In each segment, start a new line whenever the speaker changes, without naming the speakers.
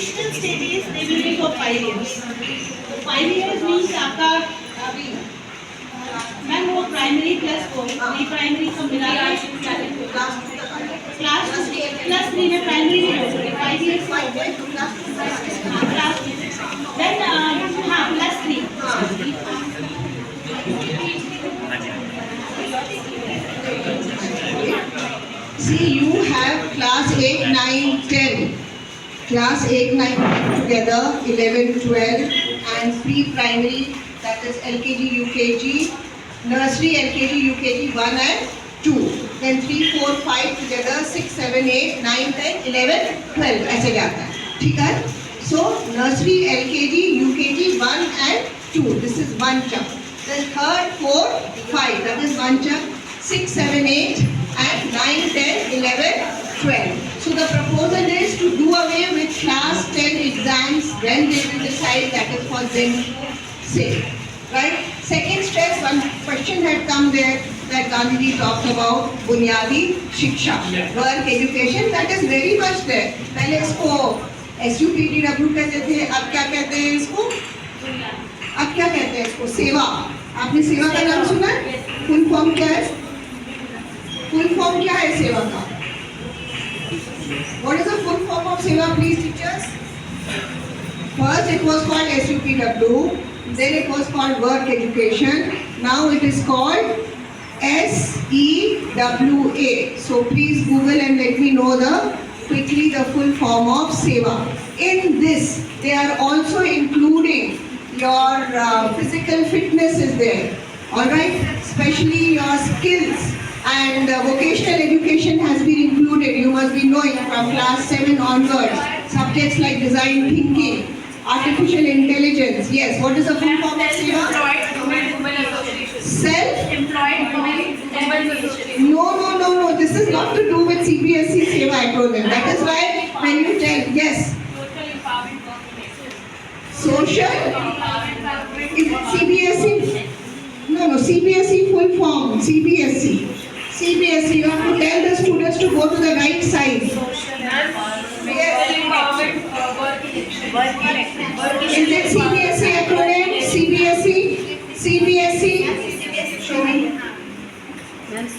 vocational studies, they will be for 5 years. So 5 years means आपका अभी ma'am वो primary plus pre primary सब मिला के क्लास प्लस 3 में प्राइमरी नहीं हो सकती 5 years क्लास देन हाँ plus 3
See, you have class 8, 9, 10. Class 8, 9, 10 together, 11, 12, and pre-primary, that is LKG, UKG, nursery, LKG, UKG 1 and 2. Then 3, 4, 5 together, 6, 7, 8, 9, 10, 11, 12. ऐसे जाता है, ठीक है? So, nursery, LKG, UKG 1 and 2. This is one chunk. Then third, 4, 5. That is one chunk. 6, 7, 8. And 9, 10, 11, 12. So the proposal is to do away with class 10 exams when they will decide, that is for them sake. Right? Second stress, one question had come there that Gandhiji talked about Bunyadi Shiksha, work education, that is very much there. पहले इसको SUPTW कहते थे, अब क्या कहते हैं इसको? अब क्या कहते हैं इसको? सेवा. आपने सेवा का नाम सुना है? फुल फॉर्म क्या है? Full form क्या है सेवा का? What is the full form of सेवा, please teachers? First it was called SUPW, then it was called work education, now it is called SEWA. So please Google and let me know quickly the full form of सेवा. In this they are also including your physical fitness is there, alright, especially your skills. And vocational education has been included. You must be knowing from class 7 onwards. Subjects like design thinking, artificial intelligence. Yes, what is the full form of SEWA? Self-employed women association. No. This is not to do with CBSE SEWA acronym. That is why when you tell, yes. Social? Is it CBSE? No, CBSE full form. CBSE, you have to tell the students to go to the right side. Is it CBSE acronym? CBSE? Show me. Where is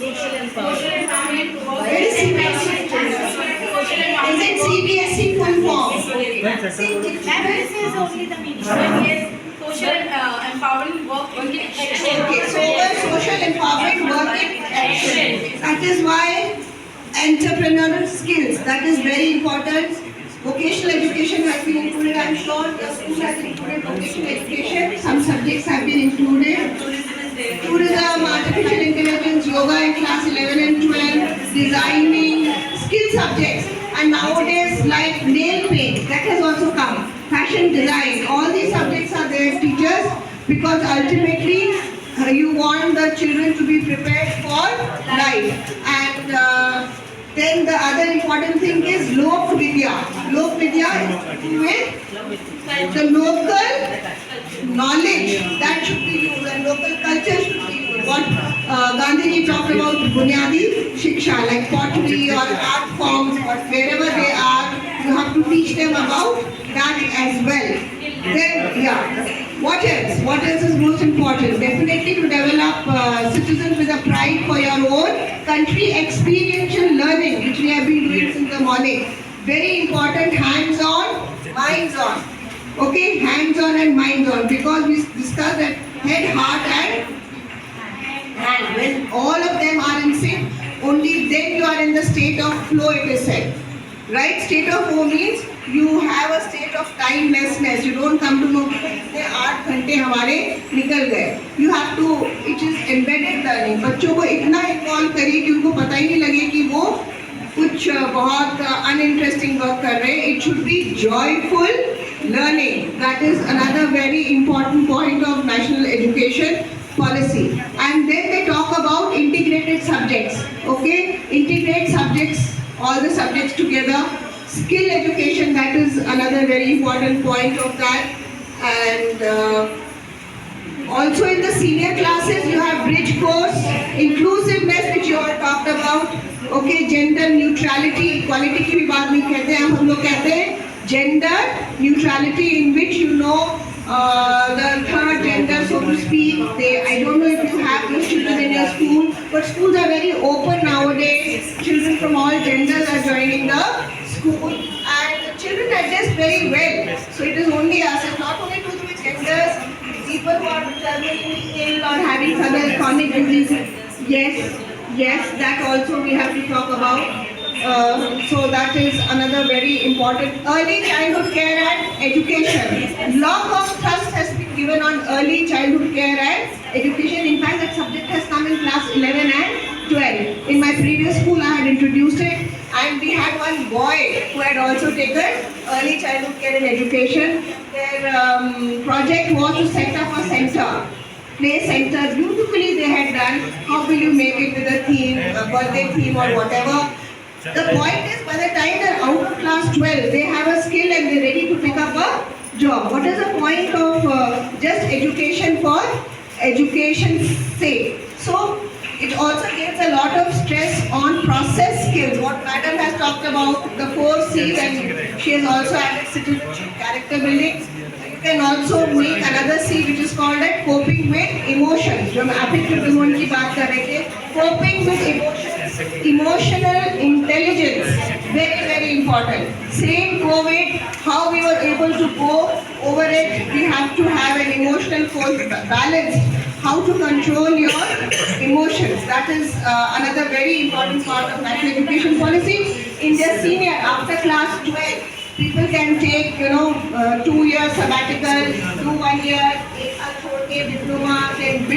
CBSE? Is it CBSE full form?
This is only the meaning.
Social empowerment work in action.
Okay, so social empowerment work in action. That is why entrepreneurial skills, that is very important. Vocational education has been included. I am sure the school has included vocational education. Some subjects have been included. Tourism, artificial intelligence, yoga in class 11 and 12, designing, skill subjects. And nowadays like nail paint, that has also come. Fashion design, all these subjects are there, teachers, because ultimately you want the children to be prepared for life. And then the other important thing is Lok Vidya. Lok Vidya is to do with the local knowledge that should be used and local culture should be used. What Gandhiji talked about Bunyadi Shiksha, like pottery or art forms, or wherever they are, you have to teach them about that as well. Then, yeah. What else? What else is most important? Definitely to develop citizens with a pride for your own country, experiential learning, which we have been doing since the morning. Very important, hands-on, minds-on. Okay, hands-on and minds-on, because we discussed that head, heart and hand. When all of them are in sync, only then you are in the state of flow, it is said. Right? State of flow means you have a state of timelessness. You don't come to know कि 8 घंटे हमारे निकल गए. You have to, it is embedded learning. बच्चों को इतना involve करिए कि उनको पता ही नहीं लगे कि वो कुछ बहुत uninteresting work कर रहे हैं. It should be joyful learning. That is another very important point of national education policy. And then they talk about integrated subjects. Okay, integrate subjects, all the subjects together. Skill education, that is another very important point of that. And also in the senior classes you have bridge course, inclusiveness which you all talked about. Okay, gender neutrality, equality की भी बात नहीं कहते हैं हम लोग कहते हैं gender neutrality, in which you know the third gender, so to speak. I don't know if you have those children in your school, but schools are very open nowadays. Children from all genders are joining the school, and the children adjust very well. So it is only us. It's not only to do with genders. People who are terminally ill or having some chronic diseases. Yes, that also we have to talk about. So that is another very important. Early childhood care and education. Lot of thrust has been given on early childhood care and education. In fact, that subject has come in class 11 and 12. In my previous school, I had introduced it, and we had one boy who had also taken early childhood care and education. Their project was to set up a center. Play center. Beautifully they had done. How will you make it with a theme, a birthday theme or whatever. The point is, by the time they're out of class 12, they have a skill and they're ready to pick up a job. What is the point of just education for education's sake? So it also gives a lot of stress on process skills. What Madam has talked about, the 4 C's, and she has also added citizenship, character building. You can also make another C, which is called as coping with emotions. जो हम affective emotion की बात कर रहे थे, coping with emotions, emotional intelligence, very important. Same COVID, how we were able to go over it. We have to have an emotional balance. How to control your emotions. That is another very important part of national education policy. In their senior, after class 12. People can take, 2 years sabbatical, do 1 year, एक साल छोड़ के diploma, then